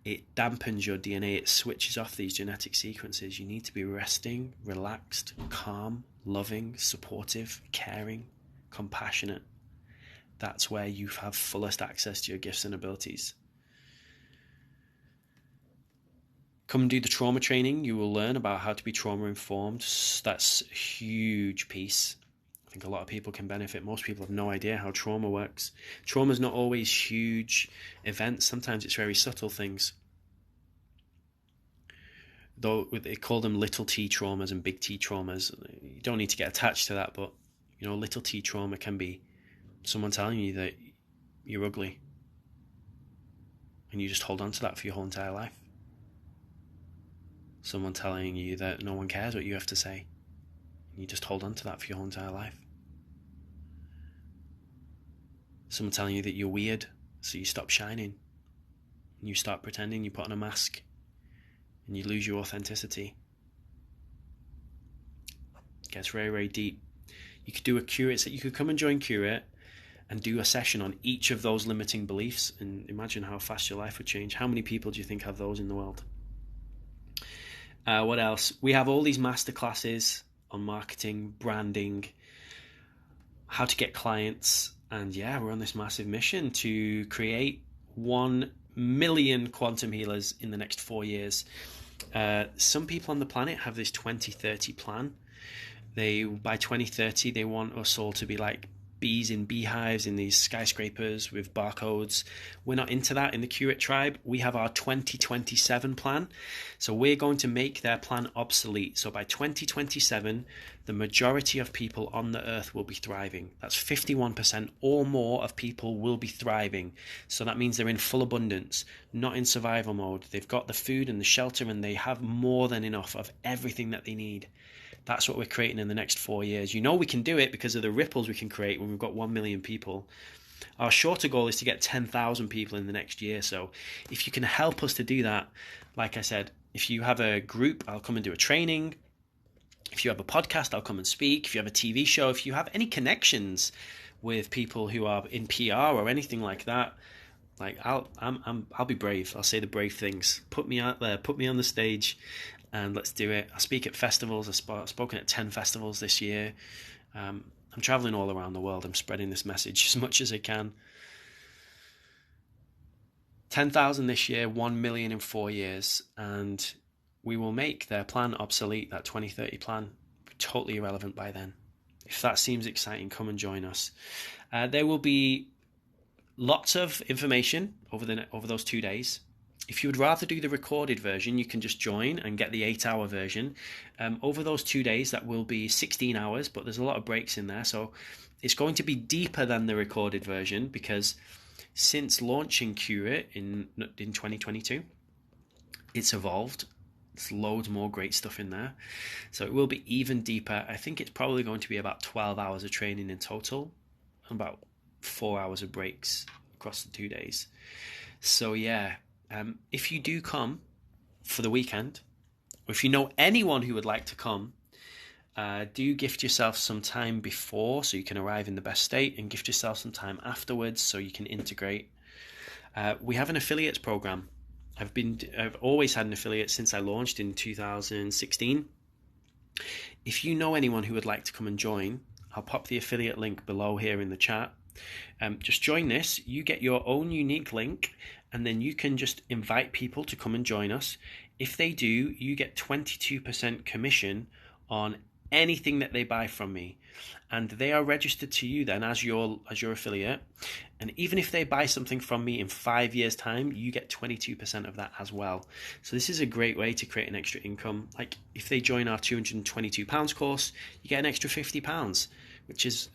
it dampens your DNA, it switches off these genetic sequences. You need to be resting, relaxed, calm, loving, supportive, caring, compassionate. That's where you have fullest access to your gifts and abilities. Come do the trauma training. You will learn about how to be trauma informed. That's a huge piece. I think a lot of people can benefit. Most people have no idea how trauma works. Trauma is not always huge events. Sometimes it's very subtle things. Though they call them little t traumas and big T traumas. You don't need to get attached to that, but little t trauma can be someone telling you that you're ugly, and you just hold on to that for your whole entire life. Someone telling you that no one cares what you have to say, and you just hold on to that for your whole entire life. Someone telling you that you're weird, So you stop shining, and you start pretending, you put on a mask, and you lose your authenticity. It gets very, very deep. You could do a curate, you could come and join curate and do a session on each of those limiting beliefs, and imagine how fast your life would change. How many people do you think have those in the world? What else? We have all these masterclasses on marketing, branding, how to get clients, and yeah, we're on this massive mission to create 1 million quantum healers in the next 4 years. Some people on the planet have this 2030 plan. By 2030, they want us all to be like bees in beehives in these skyscrapers with barcodes. We're not into that in the Curate tribe. We have our 2027 plan. So we're going to make their plan obsolete. So by 2027, the majority of people on the earth will be thriving. That's 51% or more of people will be thriving. So that means they're in full abundance, not in survival mode. They've got the food and the shelter, and they have more than enough of everything that they need. That's what we're creating in the next 4 years. You know we can do it because of the ripples we can create when we've got 1 million people. Our shorter goal is to get 10,000 people in the next year. So if you can help us to do that, like I said, if you have a group, I'll come and do a training. If you have a podcast, I'll come and speak. If you have a TV show, if you have any connections with people who are in PR or anything like that, like I'll be brave. I'll say the brave things. Put me out there. Put me on the stage. And let's do it. I speak at festivals. I've spoken at 10 festivals this year. I'm traveling all around the world. I'm spreading this message as much as I can. 10,000 this year, 1 million in 4 years. And we will make their plan obsolete, that 2030 plan. Totally irrelevant by then. If that seems exciting, come and join us. There will be lots of information over those 2 days. If you would rather do the recorded version, you can just join and get the 8-hour version. Over those 2 days, that will be 16 hours, but there's a lot of breaks in there. So it's going to be deeper than the recorded version because since launching Curate in 2022, it's evolved. There's loads more great stuff in there. So it will be even deeper. I think it's probably going to be about 12 hours of training in total, and about 4 hours of breaks across the 2 days. So yeah. If you do come for the weekend, or if you know anyone who would like to come, do gift yourself some time before so you can arrive in the best state, and gift yourself some time afterwards so you can integrate. We have an affiliates program. I've always had an affiliate since I launched in 2016. If you know anyone who would like to come and join, I'll pop the affiliate link below here in the chat. Just join this. You get your own unique link, and then you can just invite people to come and join us. If they do, you get 22% commission on anything that they buy from me, and they are registered to you then as your affiliate. And even if they buy something from me in 5 years' time, you get 22% of that as well. So this is a great way to create an extra income. Like if they join our £222 course, you get an extra £50, which is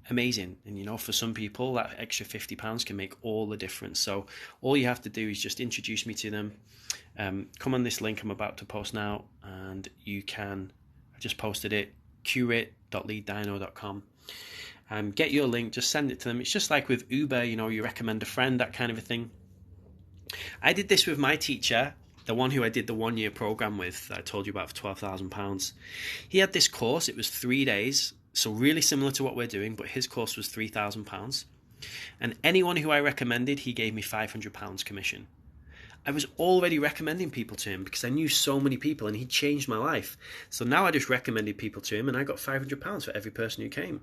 amazing. And you know, for some people that extra £50 can make all the difference. So all you have to do is just introduce me to them. Come on this link I'm about to post now, and you can, I just posted it, curate.leaddino.com. Get your link, just send it to them. It's just like with Uber, you know, you recommend a friend, that kind of a thing. I did this with my teacher, the one who I did the 1 year program with that I told you about for £12,000. He had this course, it was 3 days. So really similar to what we're doing, but his course was £3,000. And anyone who I recommended, he gave me £500 commission. I was already recommending people to him because I knew so many people and he changed my life. So now I just recommended people to him and I got £500 for every person who came.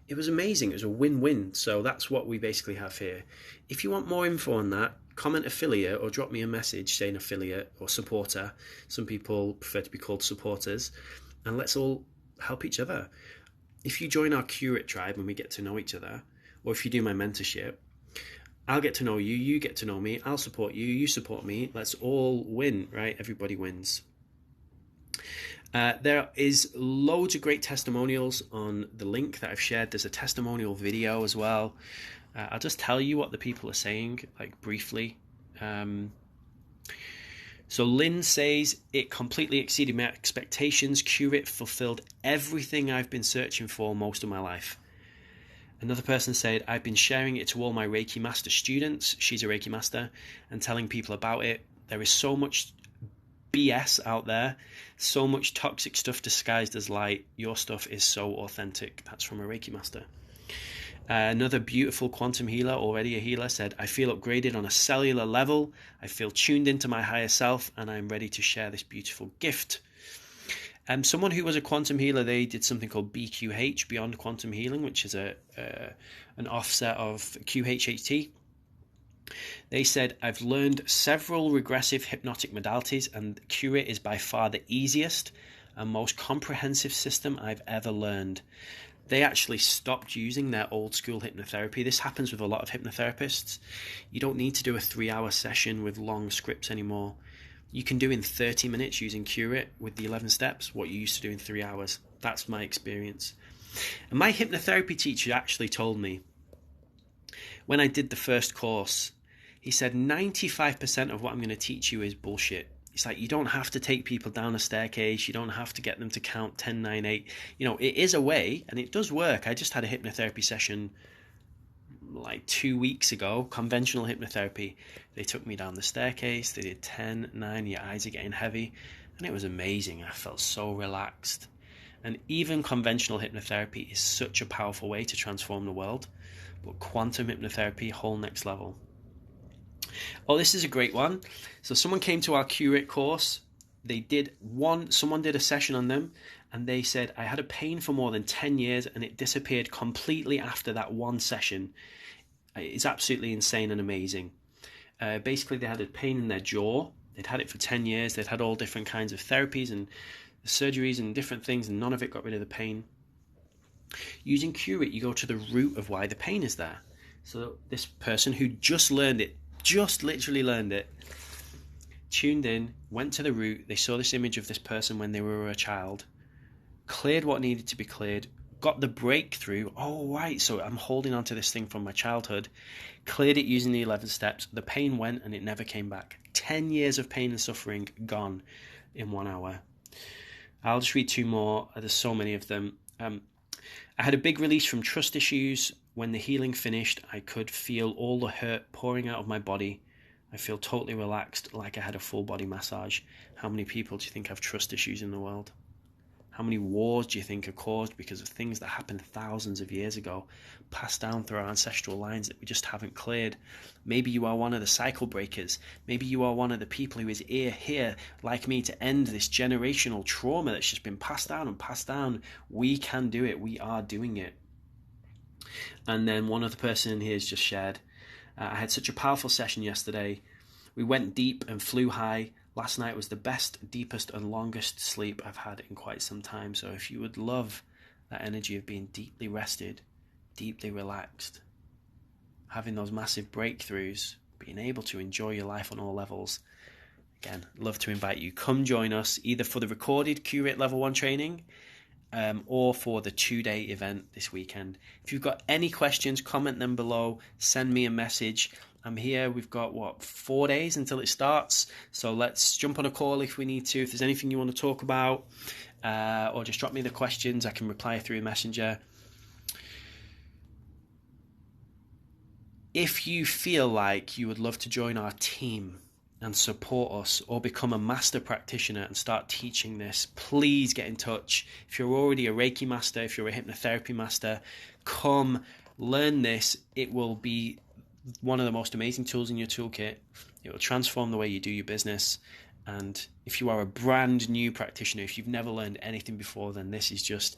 It was amazing. It was a win-win. So that's what we basically have here. If you want more info on that, comment affiliate or drop me a message saying affiliate or supporter. Some people prefer to be called supporters. And let's all help each other. If you join our Curate tribe and we get to know each other, or if you do my mentorship, I'll get to know you, you get to know me, I'll support you, you support me. Let's all win, right? Everybody wins. There is loads of great testimonials on the link that I've shared. There's a testimonial video as well. I'll just tell you what the people are saying, like briefly. So Lynn says, it completely exceeded my expectations. Curate fulfilled everything I've been searching for most of my life. Another person said, I've been sharing it to all my Reiki Master students. She's a Reiki Master, and telling people about it. There is so much BS out there, so much toxic stuff disguised as light. Your stuff is so authentic. That's from a Reiki Master. Another beautiful quantum healer, already a healer, said, I feel upgraded on a cellular level. I feel tuned into my higher self, and I'm ready to share this beautiful gift. Someone who was a quantum healer, they did something called BQH, Beyond Quantum Healing, which is an offset of QHHT. They said, I've learned several regressive hypnotic modalities, and Curate is by far the easiest and most comprehensive system I've ever learned. They actually stopped using their old school hypnotherapy. This happens with a lot of hypnotherapists. You don't need to do a 3-hour session with long scripts anymore. You can do in 30 minutes using Curate with the 11 steps what you used to do in 3 hours. That's my experience. And my hypnotherapy teacher actually told me, when I did the first course, he said 95% of what I'm going to teach you is bullshit. It's like, you don't have to take people down a staircase. You don't have to get them to count 10, 9, 8. It is a way, and it does work. I just had a hypnotherapy session like 2 weeks ago, conventional hypnotherapy. They took me down the staircase. They did 10, 9, your eyes are getting heavy. And it was amazing. I felt so relaxed. And even conventional hypnotherapy is such a powerful way to transform the world. But quantum hypnotherapy, whole next level. Oh, this is a great one. So someone came to our Curate course. Someone did a session on them, and they said, I had a pain for more than 10 years and it disappeared completely after that one session. It's absolutely insane and amazing. Basically, they had a pain in their jaw. They'd had it for 10 years. They'd had all different kinds of therapies and surgeries and different things, and none of it got rid of the pain. Using Curate, you go to the root of why the pain is there. So this person who just literally learned it, tuned in, went to the root. They saw this image of this person when they were a child, cleared what needed to be cleared, got the breakthrough. Oh, right, so I'm holding on to this thing from my childhood. Cleared it using the 11 steps. The pain went and it never came back. 10 years of pain and suffering gone in 1 hour. I'll just read 2 more. There's so many of them. I had a big release from trust issues. When the healing finished, I could feel all the hurt pouring out of my body. I feel totally relaxed, like I had a full body massage. How many people do you think have trust issues in the world? How many wars do you think are caused because of things that happened thousands of years ago, passed down through our ancestral lines that we just haven't cleared? Maybe you are one of the cycle breakers. Maybe you are one of the people who is here, like me, to end this generational trauma that's just been passed down and passed down. We can do it. We are doing it. And then one other person here has just shared, I had such a powerful session yesterday. We went deep and flew high. Last night was the best, deepest and longest sleep I've had in quite some time. So if you would love that energy of being deeply rested, deeply relaxed, having those massive breakthroughs, being able to enjoy your life on all levels, again, love to invite you. Come join us either for the recorded Curate Level 1 training or for the 2-day event this weekend. If you've got any questions, comment them below, send me a message. I'm here. We've got 4 days until it starts, so let's jump on a call if we need to. If there's anything you want to talk about, or just drop me the questions, I can reply through Messenger. If you feel like you would love to join our team and support us, or become a master practitioner and start teaching this, please get in touch. If you're already a Reiki master, if you're a hypnotherapy master, come learn this. It will be one of the most amazing tools in your toolkit. It will transform the way you do your business. And if you are a brand new practitioner, if you've never learned anything before, then this is just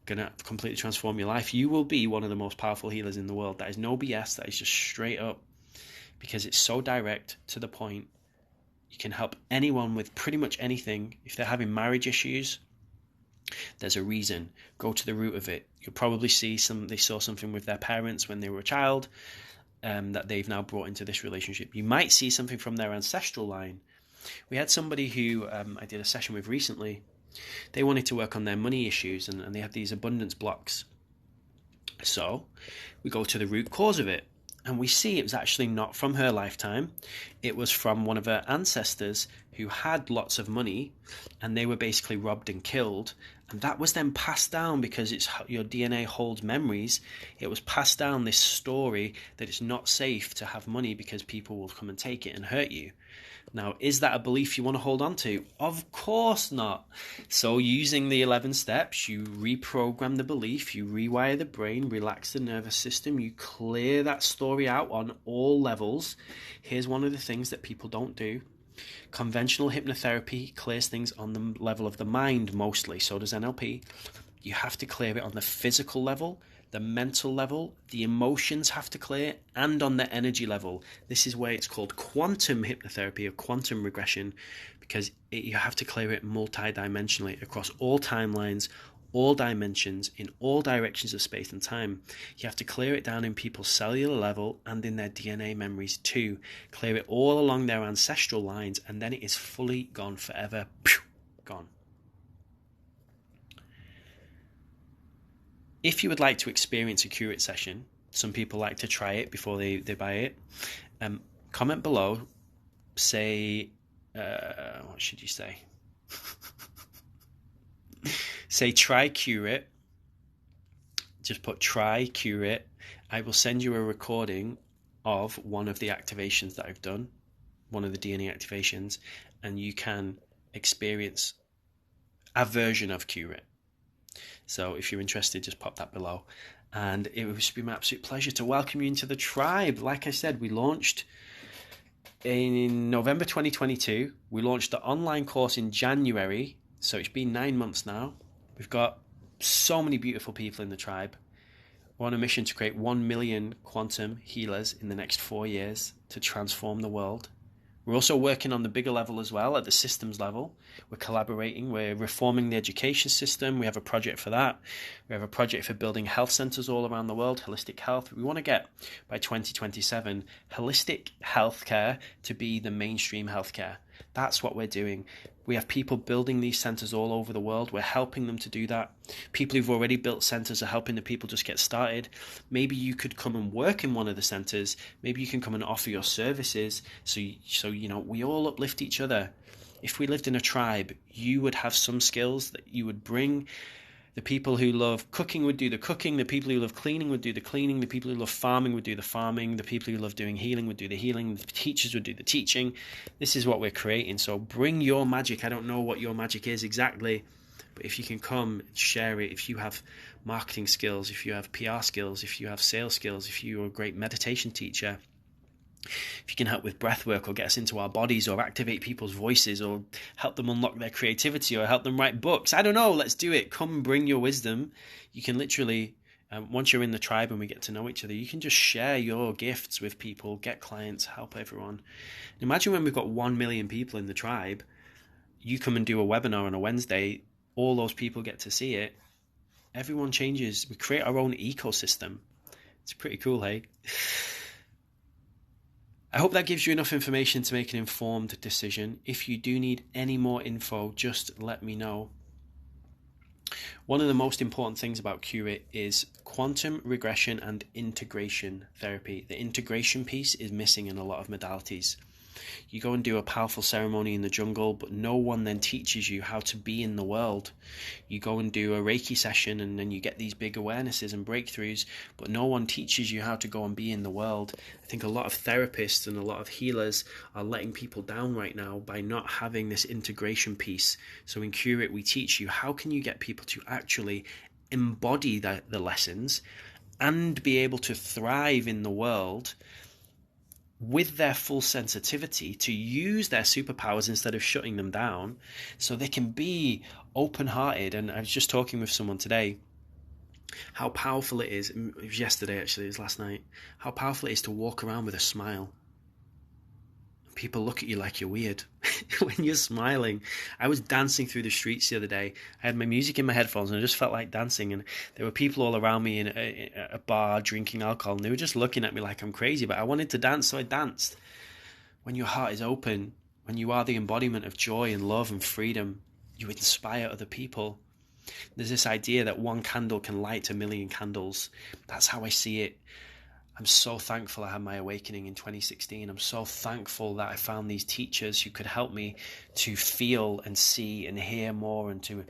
gonna completely transform your life. You will be one of the most powerful healers in the world. That is no BS. That is just straight up, because it's so direct to the point. You can help anyone with pretty much anything. If they're having marriage issues, there's a reason. Go to the root of it. You'll probably see they saw something with their parents when they were a child that they've now brought into this relationship. You might see something from their ancestral line. We had somebody who I did a session with recently. They wanted to work on their money issues, and they have these abundance blocks. So we go to the root cause of it, and we see it was actually not from her lifetime. It was from one of her ancestors who had lots of money, and they were basically robbed and killed, and that was then passed down because your DNA holds memories. It was passed down, this story that it's not safe to have money because people will come and take it and hurt you. Now, is that a belief you want to hold on to? Of course not. So using the 11 steps, you reprogram the belief, you rewire the brain, relax the nervous system, you clear that story out on all levels. Here's one of the things that people don't do. Conventional hypnotherapy clears things on the level of the mind mostly, so does NLP. You have to clear it on the physical level, the mental level, the emotions have to clear, and on the energy level. This is where it's called quantum hypnotherapy or quantum regression, because you have to clear it multidimensionally across all timelines, all dimensions, in all directions of space and time. You have to clear it down in people's cellular level and in their DNA memories too. Clear it all along their ancestral lines, and then it is fully gone forever. Gone. If you would like to experience a Curate session, some people like to try it before they buy it, comment below, say, what should you say? Say try Curate, just put try Curate. I will send you a recording of one of the activations that I've done, one of the DNA activations, and you can experience a version of Curate. So if you're interested, just pop that below. And it would be my absolute pleasure to welcome you into the tribe. Like I said, we launched in November 2022. We launched the online course in January. So it's been 9 months now. We've got so many beautiful people in the tribe. We're on a mission to create 1 million quantum healers in the next 4 years to transform the world. We're also working on the bigger level as well, at the systems level. We're collaborating, we're reforming the education system. We have a project for that. We have a project for building health centers all around the world, holistic health. We want to get, by 2027, holistic healthcare to be the mainstream healthcare. That's what we're doing. We have people building these centers all over the world. We're helping them to do that. People who've already built centers are helping the people just get started. Maybe you could come and work in one of the centers. Maybe you can come and offer your services. So you know, we all uplift each other. If we lived in a tribe, you would have some skills that you would bring. The people who love cooking would do the cooking. The people who love cleaning would do the cleaning. The people who love farming would do the farming. The people who love doing healing would do the healing. The teachers would do the teaching. This is what we're creating. So bring your magic. I don't know what your magic is exactly, but if you can come and share it, if you have marketing skills, if you have PR skills, if you have sales skills, if you're a great meditation teacher, if you can help with breath work or get us into our bodies or activate people's voices or help them unlock their creativity or help them write books, I don't know, let's do it. Come bring your wisdom. You can literally, once you're in the tribe and we get to know each other, you can just share your gifts with people, get clients, help everyone. Imagine when we've got 1 million people in the tribe, you come and do a webinar on a Wednesday, all those people get to see it. Everyone changes. We create our own ecosystem. It's pretty cool, hey? I hope that gives you enough information to make an informed decision. If you do need any more info, just let me know. One of the most important things about Curate is quantum regression and integration therapy. The integration piece is missing in a lot of modalities. You go and do a powerful ceremony in the jungle, but no one then teaches you how to be in the world. You go and do a Reiki session and then you get these big awarenesses and breakthroughs, but no one teaches you how to go and be in the world. I think a lot of therapists and a lot of healers are letting people down right now by not having this integration piece. So in Curate, we teach you how can you get people to actually embody the lessons and be able to thrive in the world with their full sensitivity, to use their superpowers instead of shutting them down, so they can be open-hearted. And I was just talking with someone today, how powerful it is. It was yesterday, actually, it was last night. How powerful it is to walk around with a smile. People look at you like you're weird when you're smiling. I was dancing through the streets the other day. I had my music in my headphones and I just felt like dancing, and there were people all around me in a bar drinking alcohol, and they were just looking at me like I'm crazy, but I wanted to dance, so I danced. When your heart is open, when you are the embodiment of joy and love and freedom, you inspire other people. There's this idea that one candle can light 1 million candles. That's how I see it. I'm so thankful I had my awakening in 2016. I'm so thankful that I found these teachers who could help me to feel and see and hear more, and to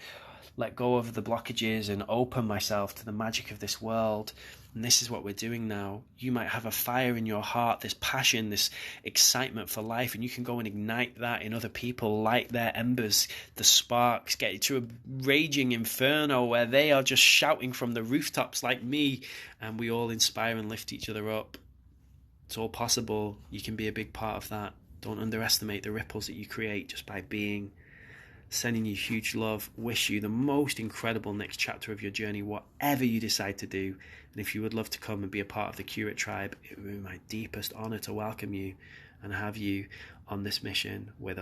let go of the blockages and open myself to the magic of this world. And this is what we're doing now. You might have a fire in your heart, this passion, this excitement for life, and you can go and ignite that in other people, light their embers, the sparks, get it to a raging inferno where they are just shouting from the rooftops like me, and we all inspire and lift each other up. It's all possible. You can be a big part of that. Don't underestimate the ripples that you create just by being. Sending you huge love. Wish you the most incredible next chapter of your journey, whatever you decide to do. And if you would love to come and be a part of the Curate Tribe, it would be my deepest honor to welcome you and have you on this mission with us.